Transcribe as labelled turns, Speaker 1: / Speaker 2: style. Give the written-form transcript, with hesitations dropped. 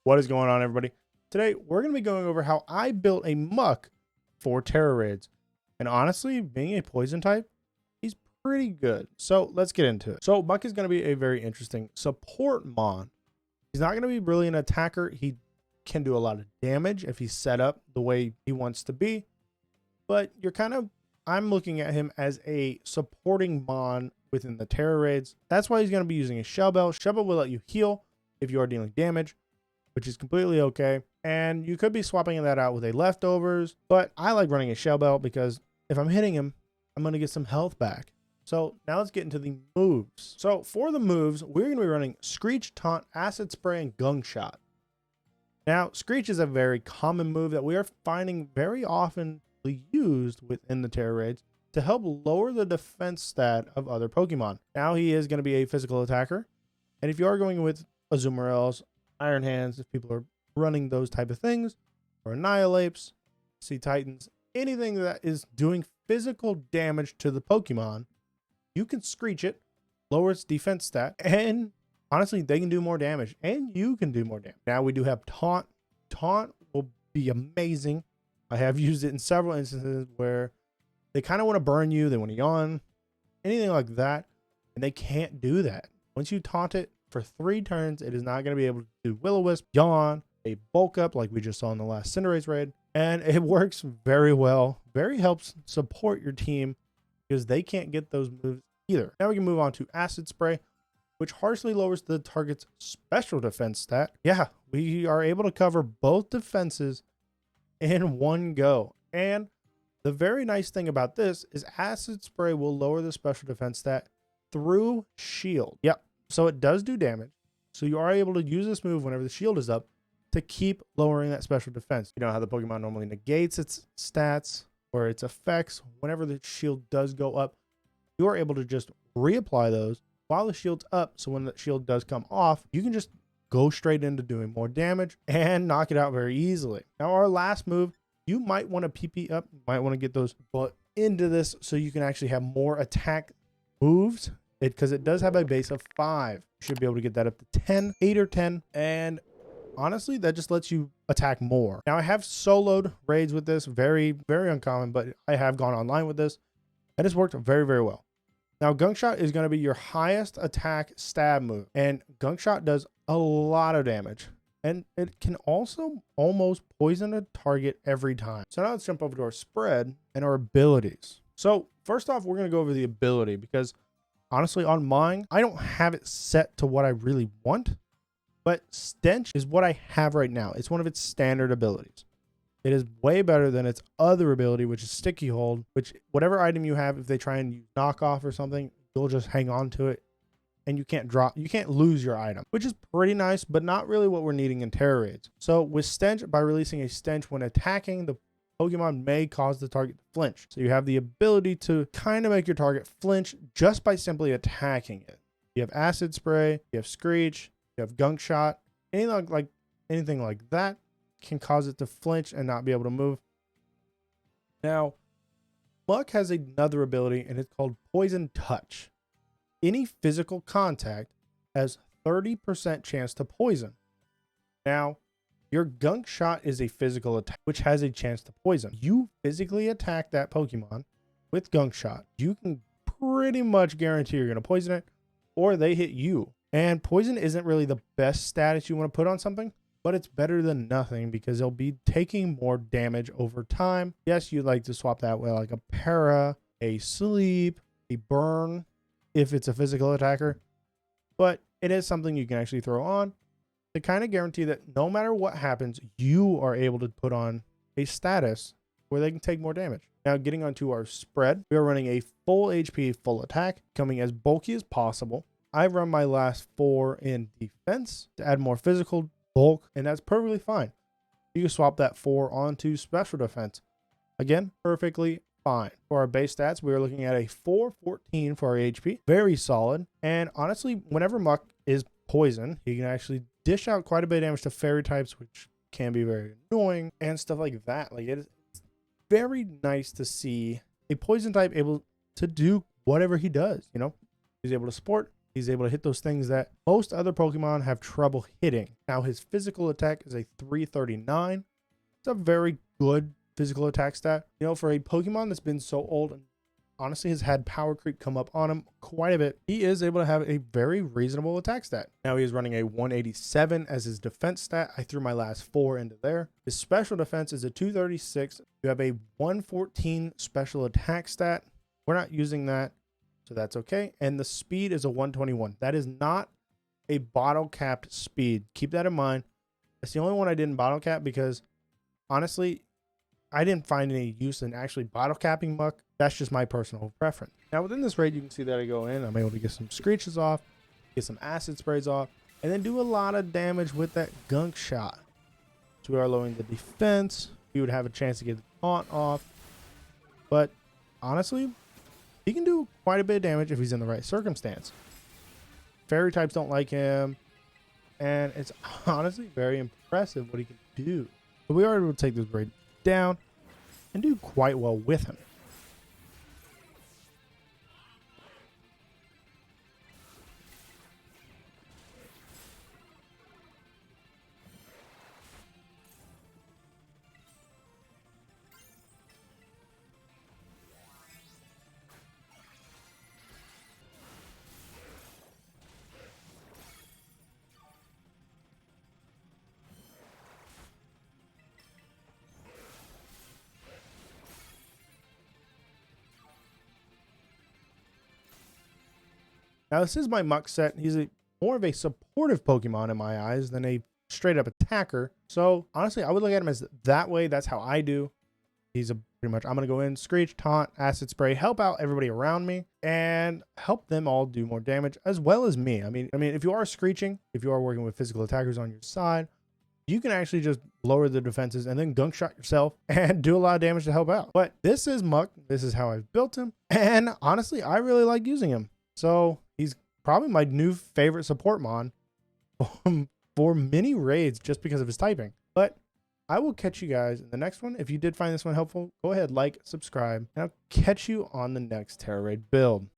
Speaker 1: What is going on, everybody? Today, we're going to be going over how I built a Muk for Tera Raids. And honestly, being a poison type, he's pretty good. So let's get into it. So Muk is going to be a very interesting support mon. He's not going to be really an attacker. He can do a lot of damage if he's set up the way he wants to be. But I'm looking at him as a supporting mon within the Tera Raids. That's why he's going to be using a Shell Bell. Shell Bell will let you heal if you are dealing damage, which is completely okay. And you could be swapping that out with a leftovers, but I like running a Shell Bell because if I'm hitting him, I'm going to get some health back. So now let's get into the moves. So for the moves, we're going to be running Screech, Taunt, Acid Spray, and Gunk Shot. Now, Screech is a very common move that we are finding very often used within the Tera Raids to help lower the defense stat of other Pokemon. Now he is going to be a physical attacker. And if you are going with Azumarill, Iron Hands, if people are running those type of things, or Annihilapes, Sea Titans, anything that is doing physical damage to the Pokemon, you can Screech it, lower its defense stat, and honestly, they can do more damage, and you can do more damage. Now we do have Taunt. Taunt will be amazing. I have used it in several instances where they kind of want to burn you, they want to yawn, anything like that, and they can't do that. Once you taunt it for 3 turns, it is not going to be able to do Will-O-Wisp, yawn, a bulk up like we just saw in the last Cinderace raid, and it works very well. Very helps support your team because they can't get those moves either. Now we can move on to Acid Spray, which harshly lowers the target's special defense stat. Yeah, we are able to cover both defenses in one go. And the very nice thing about this is Acid Spray will lower the special defense stat through shield. Yep, so it does do damage. So you are able to use this move whenever the shield is up to keep lowering that special defense. You know how the Pokemon normally negates its stats or its effects whenever the shield does go up. You are able to just reapply those while the shield's up. So when the shield does come off, you can just go straight into doing more damage and knock it out very easily. Now our last move, you might want to PP up, you might want to get those but into this so you can actually have more attack moves, because it does have a base of 5. You should be able to get that up to 10, 8 or 10, and honestly that just lets you attack more. Now I have soloed raids with this, very uncommon, but I have gone online with this and it's worked very well. Now Gunk Shot is going to be your highest attack stab move, and Gunk Shot does a lot of damage, and it can also almost poison a target every time. So now let's jump over to our spread and our abilities. So first off, we're going to go over the ability, because honestly on mine, I don't have it set to what I really want, but Stench is what I have right now. It's one of its standard abilities. It is way better than its other ability, which is Sticky Hold, which whatever item you have, if they try and use knockoff or something, you'll just hang on to it and you can't lose your item, which is pretty nice, but not really what we're needing in Tera Raids. So with Stench, by releasing a Stench when attacking, the Pokemon may cause the target to flinch. So you have the ability to kind of make your target flinch just by simply attacking it. You have Acid Spray, you have Screech, you have Gunk Shot, anything like that can cause it to flinch and not be able to move. Now, Muk has another ability, and it's called Poison Touch. Any physical contact has 30% chance to poison. Now, your Gunk Shot is a physical attack, which has a chance to poison. You physically attack that Pokemon with Gunk Shot, you can pretty much guarantee you're going to poison it, or they hit you. And poison isn't really the best status you want to put on something, but it's better than nothing because they'll be taking more damage over time. Yes, you'd like to swap that with like a Para, a Sleep, a Burn, if it's a physical attacker, but it is something you can actually throw on to kind of guarantee that no matter what happens, you are able to put on a status where they can take more damage. Now getting onto our spread, we are running a full HP, full attack, coming as bulky as possible. I run my last 4 in defense to add more physical bulk, and that's perfectly fine. You can swap that 4 onto special defense. Again, perfectly fine. For our base stats, we are looking at a 414 for our HP. Very solid. And honestly, whenever Muk is poison, he can actually dish out quite a bit of damage to fairy types, which can be very annoying and stuff like that. Like, it's very nice to see a poison type able to do whatever he does. You know, he's able to support, He's able to hit those things that most other Pokemon have trouble hitting. Now his physical attack is a 339. It's a very good physical attack stat. You know, for a Pokemon that's been so old and honestly has had power creep come up on him quite a bit, he is able to have a very reasonable attack stat. Now he is running a 187 as his defense stat. I threw my last 4 into there. His special defense is a 236. You have a 114 special attack stat. We're not using that, so that's okay. And the speed is a 121. That is not a bottle capped speed. Keep that in mind. That's the only one I didn't bottle cap because honestly, I didn't find any use in actually bottle capping Muk. That's just my personal preference. Now within this raid, you can see that I go in, I'm able to get some screeches off, get some acid sprays off, and then do a lot of damage with that gunk shot. So we are lowering the defense. We would have a chance to get the taunt off. But honestly, he can do quite a bit of damage if he's in the right circumstance. Fairy types don't like him, and it's honestly very impressive what he can do. But we are able to take this raid down and do quite well with him. Now this is my Moveset. He's more of a supportive Pokemon in my eyes than a straight up attacker. So honestly, I would look at him as that way. That's how I do. He's pretty much, I'm going to go in, Screech, Taunt, Acid Spray, help out everybody around me and help them all do more damage as well as me. I mean, if you are screeching, if you are working with physical attackers on your side, you can actually just lower the defenses and then gunk shot yourself and do a lot of damage to help out. But this is Muk. This is how I've built him. And honestly, I really like using him. So he's probably my new favorite support mon for many raids just because of his typing. But I will catch you guys in the next one. If you did find this one helpful, go ahead, like, subscribe, and I'll catch you on the next Tera Raid build.